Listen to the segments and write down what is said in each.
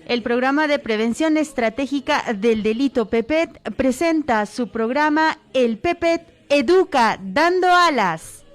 El programa de prevención estratégica del delito PEPET presenta su programa El PEPET Educa, dando alas.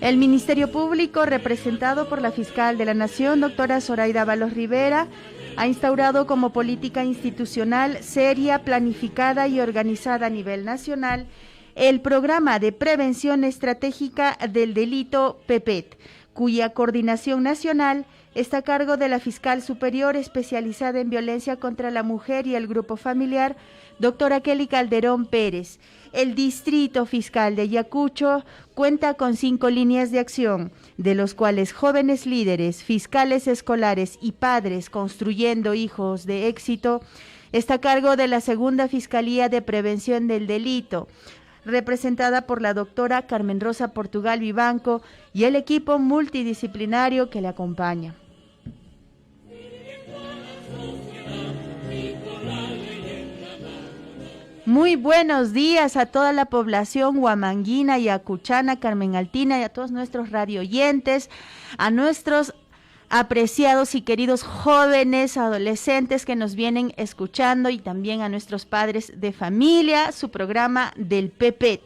El Ministerio Público, representado por la Fiscal de la Nación, doctora Zoraida Ábalos Rivera, ha instaurado como política institucional seria, planificada y organizada a nivel nacional el programa de prevención estratégica del delito PEPET, cuya coordinación nacional está a cargo de la Fiscal Superior especializada en violencia contra la mujer y el grupo familiar, doctora Kelly Calderón Pérez. El Distrito Fiscal de Ayacucho cuenta con 5 líneas de acción, de los cuales jóvenes líderes, fiscales escolares y padres construyendo hijos de éxito está a cargo de la Segunda Fiscalía de Prevención del Delito, representada por la doctora Carmen Rosa Portugal Vivanco y el equipo multidisciplinario que le acompaña. Muy buenos días a toda la población huamanguina y acuchana, Carmen Altina, y a todos nuestros radioyentes, a nuestros apreciados y queridos jóvenes, adolescentes que nos vienen escuchando y también a nuestros padres de familia, su programa del PEPET.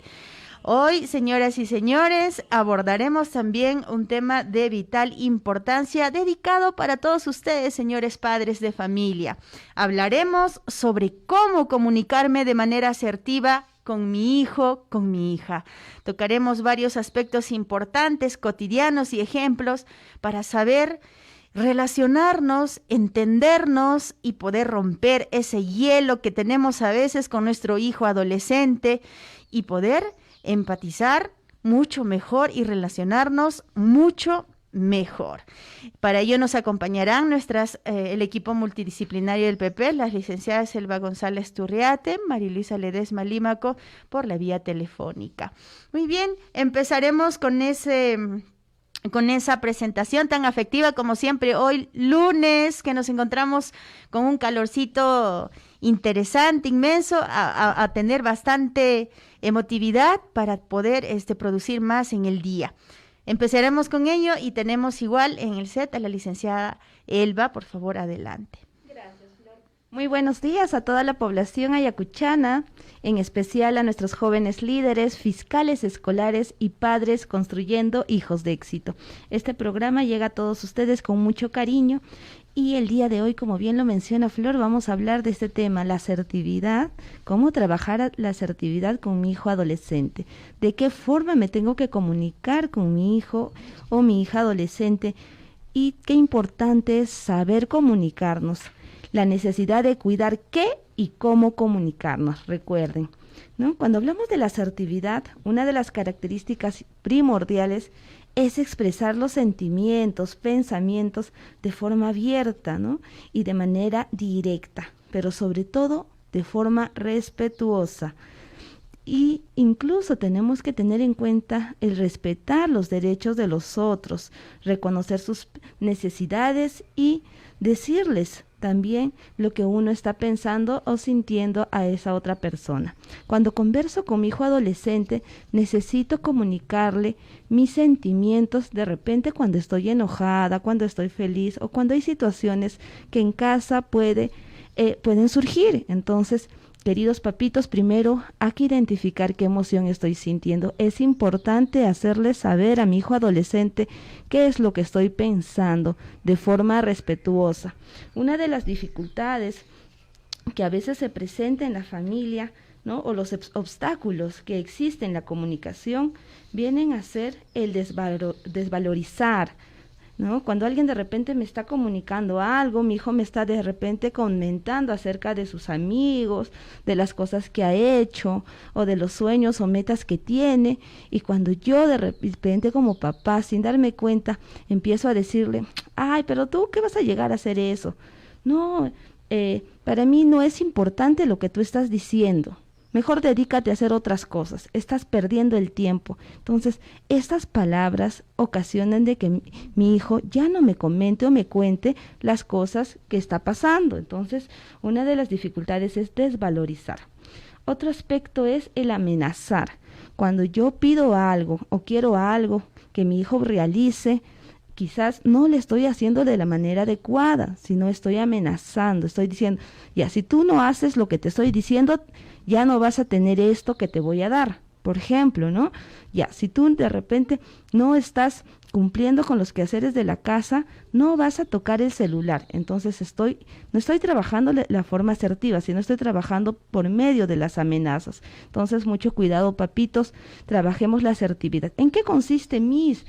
Hoy, señoras y señores, abordaremos también un tema de vital importancia dedicado para todos ustedes, señores padres de familia. Hablaremos sobre cómo comunicarme de manera asertiva con mi hijo, con mi hija. Tocaremos varios aspectos importantes, cotidianos y ejemplos para saber relacionarnos, entendernos y poder romper ese hielo que tenemos a veces con nuestro hijo adolescente y poder empatizar mucho mejor y relacionarnos mucho mejor. Para ello nos acompañarán el equipo multidisciplinario del PP, las licenciadas Elba González Turriate, Mariluisa Ledesma Límaco, por la vía telefónica. Muy bien, empezaremos con esa presentación tan afectiva como siempre hoy lunes, que nos encontramos con un calorcito interesante, inmenso, a tener bastante emotividad para poder producir más en el día. Empezaremos con ello y tenemos igual en el set a la licenciada Elba, por favor, adelante. Gracias, Flor. Muy buenos días a toda la población ayacuchana, en especial a nuestros jóvenes líderes, fiscales escolares y padres construyendo hijos de éxito. Este programa llega a todos ustedes con mucho cariño y el día de hoy, como bien lo menciona Flor, vamos a hablar de este tema, la asertividad, cómo trabajar la asertividad con mi hijo adolescente, de qué forma me tengo que comunicar con mi hijo o mi hija adolescente y qué importante es saber comunicarnos, la necesidad de cuidar qué y cómo comunicarnos, recuerden, ¿no? Cuando hablamos de la asertividad, una de las características primordiales es expresar los sentimientos, pensamientos de forma abierta, ¿no? Y de manera directa, pero sobre todo de forma respetuosa. Y incluso tenemos que tener en cuenta el respetar los derechos de los otros, reconocer sus necesidades y decirles también lo que uno está pensando o sintiendo a esa otra persona. Cuando converso con mi hijo adolescente, necesito comunicarle mis sentimientos de repente cuando estoy enojada, cuando estoy feliz o cuando hay situaciones que en casa pueden surgir. Entonces, queridos papitos, primero hay que identificar qué emoción estoy sintiendo. Es importante hacerle saber a mi hijo adolescente qué es lo que estoy pensando de forma respetuosa. Una de las dificultades que a veces se presenta en la familia, ¿no? O los obstáculos que existen en la comunicación vienen a ser el desvalorizar, ¿no? Cuando alguien de repente me está comunicando algo, mi hijo me está de repente comentando acerca de sus amigos, de las cosas que ha hecho, o de los sueños o metas que tiene, y cuando yo de repente como papá, sin darme cuenta, empiezo a decirle, ay, pero tú, ¿qué vas a llegar a hacer eso? No, para mí no es importante lo que tú estás diciendo. Mejor dedícate a hacer otras cosas, estás perdiendo el tiempo. Entonces, estas palabras ocasionan de que mi hijo ya no me comente o me cuente las cosas que está pasando. Entonces, una de las dificultades es desvalorizar. Otro aspecto es el amenazar. Cuando yo pido algo o quiero algo que mi hijo realice, quizás no le estoy haciendo de la manera adecuada, sino estoy amenazando, estoy diciendo, ya, si tú no haces lo que te estoy diciendo, ya no vas a tener esto que te voy a dar. Por ejemplo, ¿no? Ya, si tú de repente no estás cumpliendo con los quehaceres de la casa, no vas a tocar el celular. Entonces no estoy trabajando de la forma asertiva, sino estoy trabajando por medio de las amenazas. Entonces, mucho cuidado, papitos, trabajemos la asertividad. ¿En qué consiste, Miss?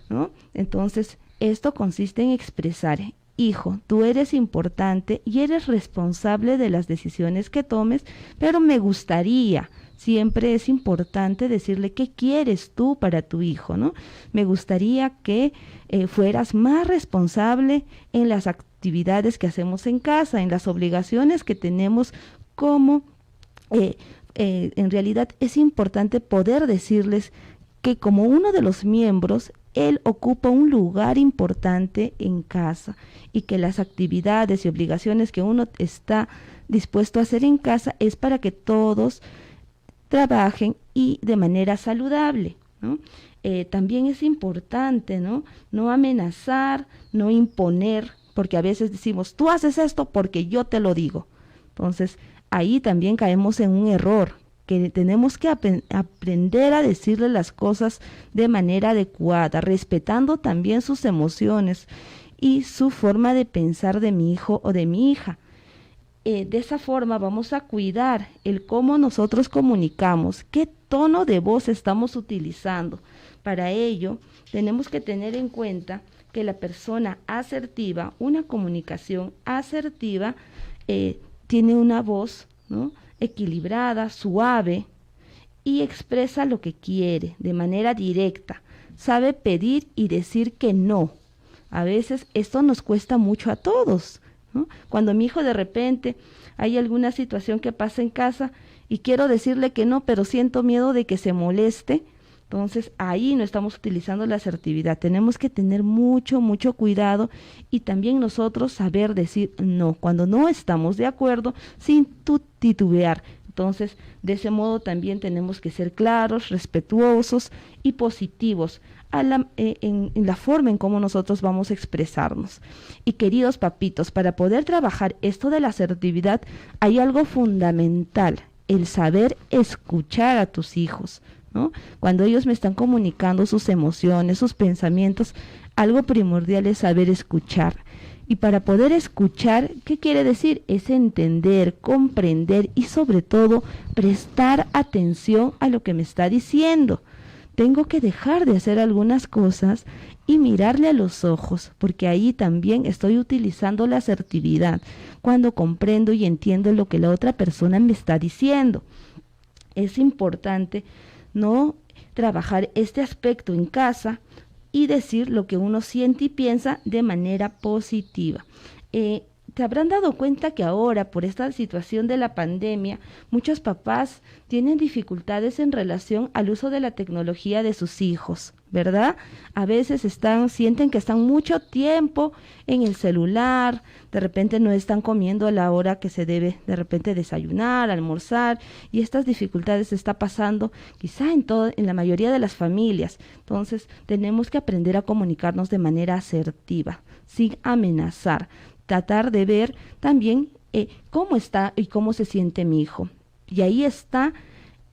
¿No? Entonces, esto consiste en expresar: hijo, tú eres importante y eres responsable de las decisiones que tomes, pero me gustaría, siempre es importante decirle qué quieres tú para tu hijo, ¿no? Me gustaría que fueras más responsable en las actividades que hacemos en casa, en las obligaciones que tenemos como, en realidad es importante poder decirles que como uno de los miembros, él ocupa un lugar importante en casa y que las actividades y obligaciones que uno está dispuesto a hacer en casa es para que todos trabajen y de manera saludable, ¿no? También es importante, ¿no? No amenazar, no imponer, porque a veces decimos, tú haces esto porque yo te lo digo. Entonces, ahí también caemos en un error, que tenemos que aprender a decirle las cosas de manera adecuada, respetando también sus emociones y su forma de pensar de mi hijo o de mi hija. De esa forma vamos a cuidar el cómo nosotros comunicamos, qué tono de voz estamos utilizando. Para ello, tenemos que tener en cuenta que la persona asertiva, una comunicación asertiva, tiene una voz, ¿no?, equilibrada, suave, y expresa lo que quiere de manera directa. Sabe pedir y decir que no. A veces esto nos cuesta mucho a todos, ¿no? Cuando mi hijo de repente hay alguna situación que pasa en casa y quiero decirle que no, pero siento miedo de que se moleste, entonces ahí no estamos utilizando la asertividad. Tenemos que tener mucho cuidado y también nosotros saber decir no cuando no estamos de acuerdo sin titubear. Entonces, de ese modo también tenemos que ser claros, respetuosos y positivos en la forma en cómo nosotros vamos a expresarnos. Y queridos papitos, para poder trabajar esto de la asertividad, hay algo fundamental: el saber escuchar a tus hijos, ¿no? Cuando ellos me están comunicando sus emociones, sus pensamientos, algo primordial es saber escuchar. Y para poder escuchar, ¿qué quiere decir? Es entender, comprender y sobre todo prestar atención a lo que me está diciendo. Tengo que dejar de hacer algunas cosas y mirarle a los ojos, porque ahí también estoy utilizando la asertividad, cuando comprendo y entiendo lo que la otra persona me está diciendo. Es importante no trabajar este aspecto en casa y decir lo que uno siente y piensa de manera positiva. Te habrán dado cuenta que ahora, por esta situación de la pandemia, muchos papás tienen dificultades en relación al uso de la tecnología de sus hijos, ¿verdad? A veces sienten que están mucho tiempo en el celular, de repente no están comiendo a la hora que se debe, de repente desayunar, almorzar, y estas dificultades se está pasando quizá en la mayoría de las familias. Entonces, tenemos que aprender a comunicarnos de manera asertiva, sin amenazar. Tratar de ver también cómo está y cómo se siente mi hijo. Y ahí está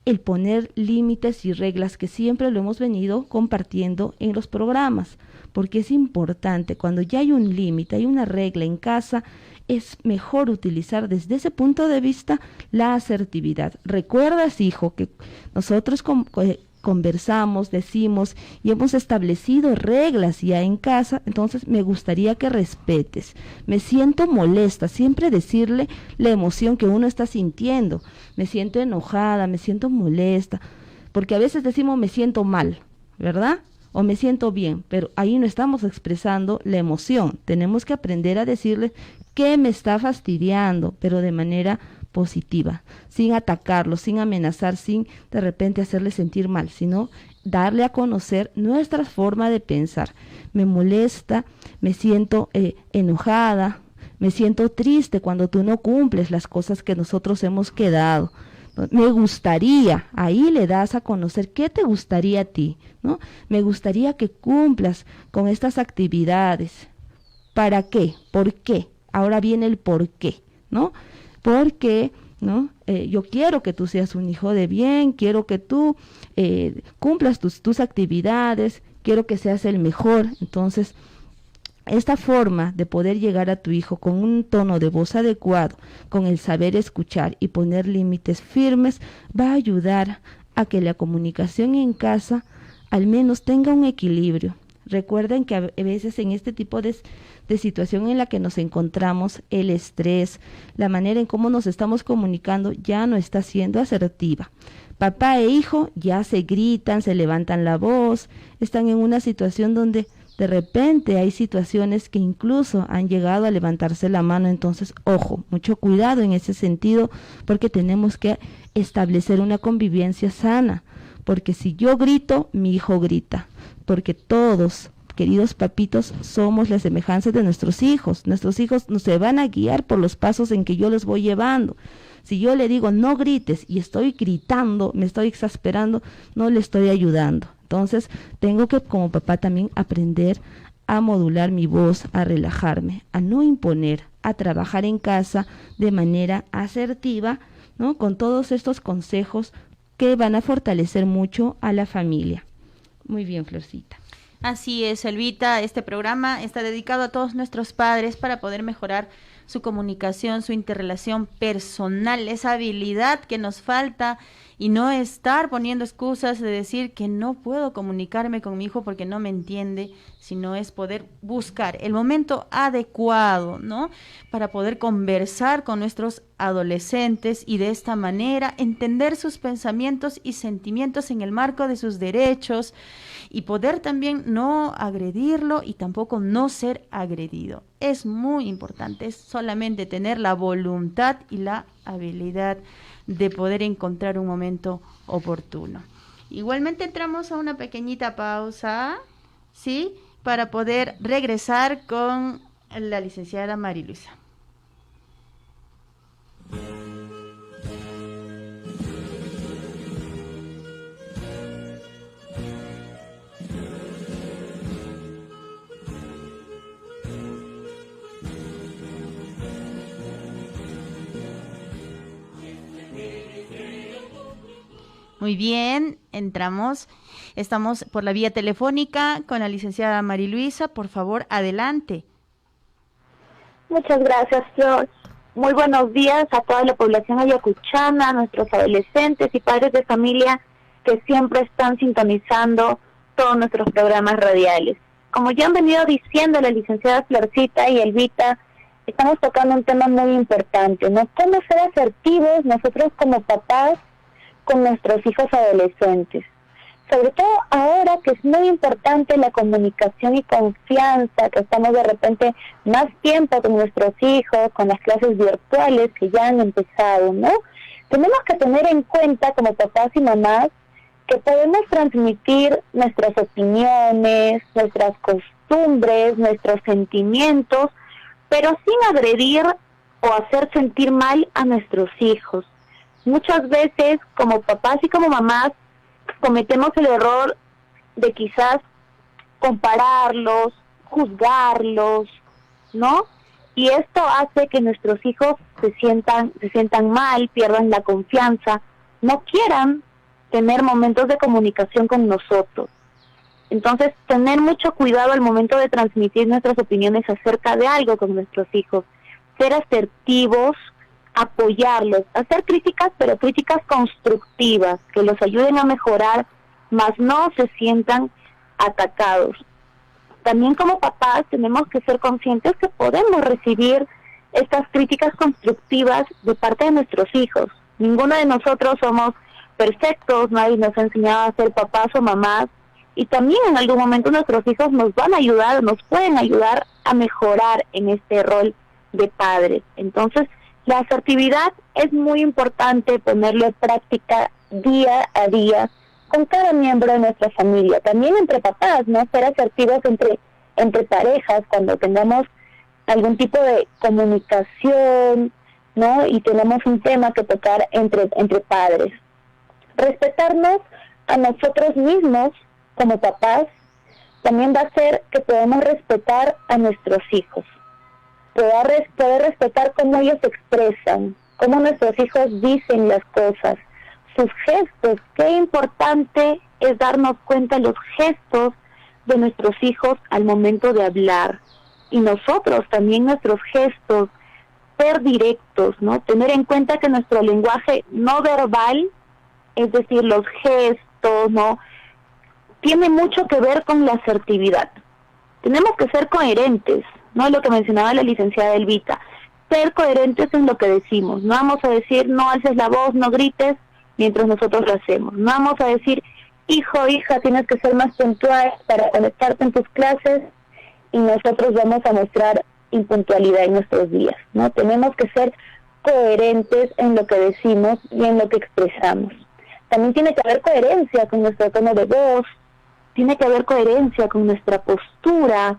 el poner límites y reglas, que siempre lo hemos venido compartiendo en los programas, porque es importante, cuando ya hay un límite, hay una regla en casa, es mejor utilizar desde ese punto de vista la asertividad. ¿Recuerdas, hijo, que nosotros conversamos, decimos y hemos establecido reglas ya en casa? Entonces me gustaría que respetes. Me siento molesta, siempre decirle la emoción que uno está sintiendo. Me siento enojada, me siento molesta, porque a veces decimos me siento mal, ¿verdad? O me siento bien, pero ahí no estamos expresando la emoción. Tenemos que aprender a decirle que me está fastidiando, pero de manera positiva, sin atacarlo, sin amenazar, sin de repente hacerle sentir mal, sino darle a conocer nuestra forma de pensar. Me molesta, me siento enojada, me siento triste cuando tú no cumples las cosas que nosotros hemos quedado. Me gustaría, ahí le das a conocer qué te gustaría a ti, ¿no? Me gustaría que cumplas con estas actividades. ¿Para qué? ¿Por qué? Ahora viene el por qué, ¿no? Porque, ¿no? Yo quiero que tú seas un hijo de bien, quiero que tú cumplas tus actividades, quiero que seas el mejor. Entonces, esta forma de poder llegar a tu hijo con un tono de voz adecuado, con el saber escuchar y poner límites firmes, va a ayudar a que la comunicación en casa al menos tenga un equilibrio. Recuerden que a veces en este tipo de situación en la que nos encontramos, el estrés, la manera en cómo nos estamos comunicando ya no está siendo asertiva. Papá e hijo ya se gritan, se levantan la voz, están en una situación donde de repente hay situaciones que incluso han llegado a levantarse la mano. Entonces, ojo, mucho cuidado en ese sentido, porque tenemos que establecer una convivencia sana, porque si yo grito, mi hijo grita, porque todos, queridos papitos, somos la semejanza de nuestros hijos no se van a guiar por los pasos en que yo los voy llevando. Si yo le digo no grites y estoy gritando, me estoy exasperando, no le estoy ayudando. Entonces, tengo que como papá también aprender a modular mi voz, a relajarme, a no imponer, a trabajar en casa de manera asertiva, ¿no? Con todos estos consejos que van a fortalecer mucho a la familia. Muy bien, Florcita. Así es, Elvita, este programa está dedicado a todos nuestros padres para poder mejorar su comunicación, su interrelación personal, esa habilidad que nos falta, y no estar poniendo excusas de decir que no puedo comunicarme con mi hijo porque no me entiende, sino es poder buscar el momento adecuado, ¿no? Para poder conversar con nuestros adolescentes y de esta manera entender sus pensamientos y sentimientos en el marco de sus derechos, y poder también no agredirlo y tampoco no ser agredido. Es muy importante, es solamente tener la voluntad y la habilidad de poder encontrar un momento oportuno. Igualmente entramos a una pequeñita pausa, ¿sí? Para poder regresar con la licenciada Mariluisa. Muy bien, estamos por la vía telefónica con la licenciada Mariluisa. Por favor, adelante. Muchas gracias, Flor. Muy buenos días a toda la población ayacuchana, a nuestros adolescentes y padres de familia que siempre están sintonizando todos nuestros programas radiales. Como ya han venido diciendo la licenciada Florcita y Elvita, estamos tocando un tema muy importante, ¿no? Cómo ser asertivos nosotros como papás con nuestros hijos adolescentes. Sobre todo ahora que es muy importante la comunicación y confianza, que estamos de repente más tiempo con nuestros hijos, con las clases virtuales que ya han empezado, ¿no? Tenemos que tener en cuenta como papás y mamás que podemos transmitir nuestras opiniones, nuestras costumbres, nuestros sentimientos, pero sin agredir o hacer sentir mal a nuestros hijos. Muchas veces, como papás y como mamás, cometemos el error de quizás compararlos, juzgarlos, ¿no? Y esto hace que nuestros hijos se sientan mal, pierdan la confianza, no quieran tener momentos de comunicación con nosotros. Entonces, tener mucho cuidado al momento de transmitir nuestras opiniones acerca de algo con nuestros hijos, ser asertivos, apoyarlos, hacer críticas, pero críticas constructivas, que los ayuden a mejorar, más no se sientan atacados. También como papás tenemos que ser conscientes que podemos recibir estas críticas constructivas de parte de nuestros hijos. Ninguno de nosotros somos perfectos, nadie nos ha enseñado a ser papás o mamás, y también en algún momento nuestros hijos nos van a ayudar, nos pueden ayudar a mejorar en este rol de padres. Entonces, la asertividad es muy importante ponerlo en práctica día a día con cada miembro de nuestra familia, también entre papás, ¿no? Ser asertivos entre parejas cuando tengamos algún tipo de comunicación, ¿no? Y tenemos un tema que tocar entre padres. Respetarnos a nosotros mismos como papás también va a hacer que podamos respetar a nuestros hijos. Poder respetar cómo ellos se expresan, cómo nuestros hijos dicen las cosas, sus gestos. Qué importante es darnos cuenta de los gestos de nuestros hijos al momento de hablar. Y nosotros también nuestros gestos, ser directos, ¿no? Tener en cuenta que nuestro lenguaje no verbal, es decir, los gestos, ¿no?, tiene mucho que ver con la asertividad. Tenemos que ser coherentes, ¿no? Lo que mencionaba la licenciada Elvita. Ser coherentes en lo que decimos. No vamos a decir, no alces la voz, no grites, mientras nosotros lo hacemos. No vamos a decir, hijo, hija, tienes que ser más puntual para conectarte en tus clases, y nosotros vamos a mostrar impuntualidad en nuestros días, ¿no? Tenemos que ser coherentes en lo que decimos y en lo que expresamos. También tiene que haber coherencia con nuestro tono de voz, tiene que haber coherencia con nuestra postura.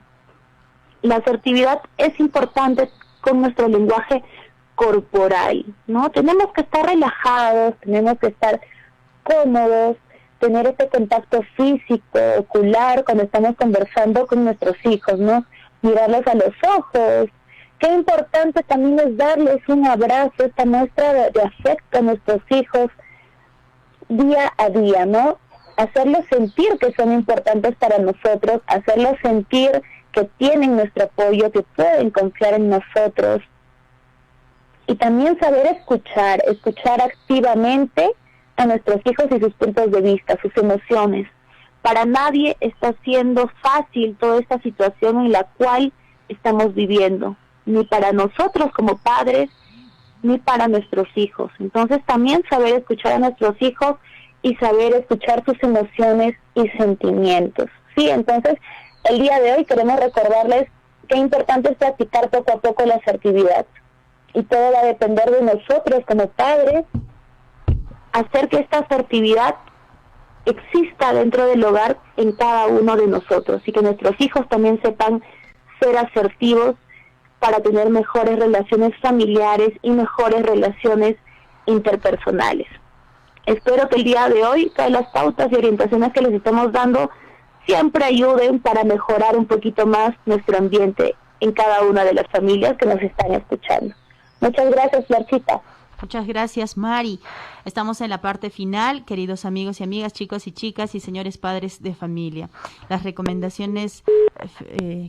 La asertividad es importante con nuestro lenguaje corporal, ¿no? Tenemos que estar relajados, tenemos que estar cómodos, tener ese contacto físico, ocular, cuando estamos conversando con nuestros hijos, ¿no? Mirarlos a los ojos. Qué importante también es darles un abrazo, esta muestra de afecto a nuestros hijos día a día, ¿no? Hacerlos sentir que son importantes para nosotros, hacerlos sentir que tienen nuestro apoyo, que pueden confiar en nosotros. Y también saber escuchar activamente a nuestros hijos y sus puntos de vista, sus emociones. Para nadie está siendo fácil toda esta situación en la cual estamos viviendo, ni para nosotros como padres, ni para nuestros hijos. Entonces también saber escuchar a nuestros hijos y saber escuchar sus emociones y sentimientos. Sí, entonces el día de hoy queremos recordarles qué importante es practicar poco a poco la asertividad. Y todo va a depender de nosotros como padres, hacer que esta asertividad exista dentro del hogar en cada uno de nosotros y que nuestros hijos también sepan ser asertivos para tener mejores relaciones familiares y mejores relaciones interpersonales. Espero que el día de hoy todas las pautas y orientaciones que les estamos dando siempre ayuden para mejorar un poquito más nuestro ambiente en cada una de las familias que nos están escuchando. Muchas gracias, Florcita. Muchas gracias, Mari. Estamos en la parte final, queridos amigos y amigas, chicos y chicas y señores padres de familia. Las recomendaciones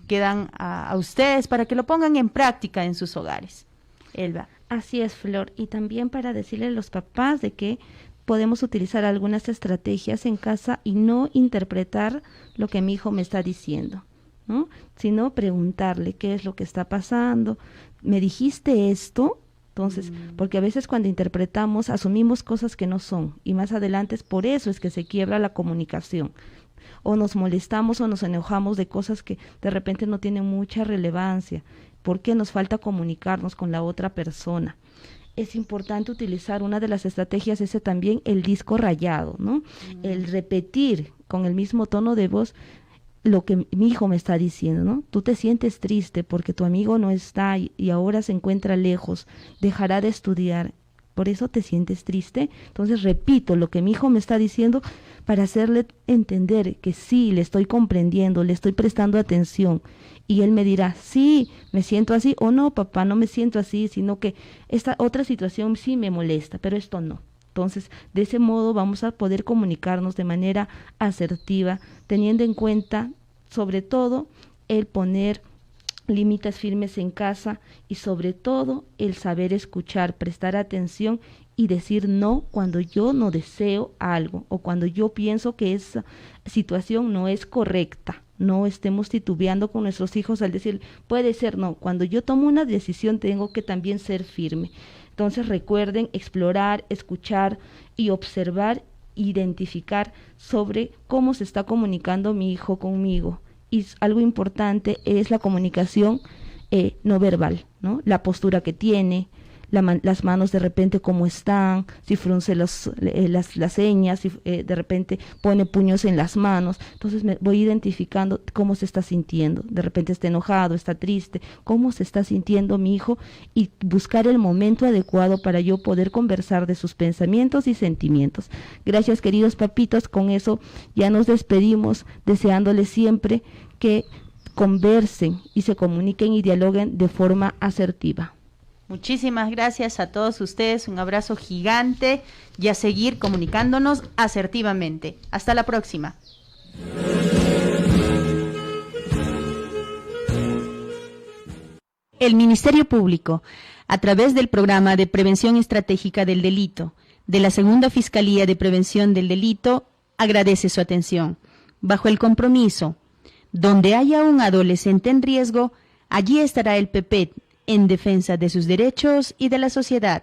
quedan a ustedes para que lo pongan en práctica en sus hogares. Elba. Así es, Flor. Y también para decirle a los papás de que podemos utilizar algunas estrategias en casa y no interpretar lo que mi hijo me está diciendo, ¿no? Sino preguntarle qué es lo que está pasando. ¿Me dijiste esto? Entonces, porque a veces cuando interpretamos asumimos cosas que no son y más adelante es por eso es que se quiebra la comunicación. O nos molestamos o nos enojamos de cosas que de repente no tienen mucha relevancia porque nos falta comunicarnos con la otra persona. Es importante utilizar una de las estrategias, ese también, el disco rayado, ¿no? El repetir con el mismo tono de voz lo que mi hijo me está diciendo, ¿no? Tú te sientes triste porque tu amigo no está y ahora se encuentra lejos, dejará de estudiar, por eso te sientes triste. Entonces repito lo que mi hijo me está diciendo para hacerle entender que sí, le estoy comprendiendo, le estoy prestando atención. Y él me dirá, sí, me siento así, o no, papá, no me siento así, sino que esta otra situación sí me molesta, pero esto no. Entonces, de ese modo vamos a poder comunicarnos de manera asertiva, teniendo en cuenta, sobre todo, el poner límites firmes en casa y sobre todo el saber escuchar, prestar atención y decir no cuando yo no deseo algo o cuando yo pienso que esa situación no es correcta. No estemos titubeando con nuestros hijos al decir, puede ser, no. Cuando yo tomo una decisión tengo que también ser firme. Entonces recuerden explorar, escuchar y observar, identificar sobre cómo se está comunicando mi hijo conmigo. Y algo importante es la comunicación no verbal, ¿no? La postura que tiene, las manos de repente cómo están, si frunce las ceñas, si de repente pone puños en las manos. Entonces me voy identificando cómo se está sintiendo. De repente está enojado, está triste, cómo se está sintiendo mi hijo, y buscar el momento adecuado para yo poder conversar de sus pensamientos y sentimientos. Gracias, queridos papitos. Con eso ya nos despedimos, deseándoles siempre que conversen y se comuniquen y dialoguen de forma asertiva. Muchísimas gracias a todos ustedes, un abrazo gigante y a seguir comunicándonos asertivamente. Hasta la próxima. El Ministerio Público, a través del Programa de Prevención Estratégica del Delito, de la Segunda Fiscalía de Prevención del Delito, agradece su atención. Bajo el compromiso, donde haya un adolescente en riesgo, allí estará el PEPET, en defensa de sus derechos y de la sociedad.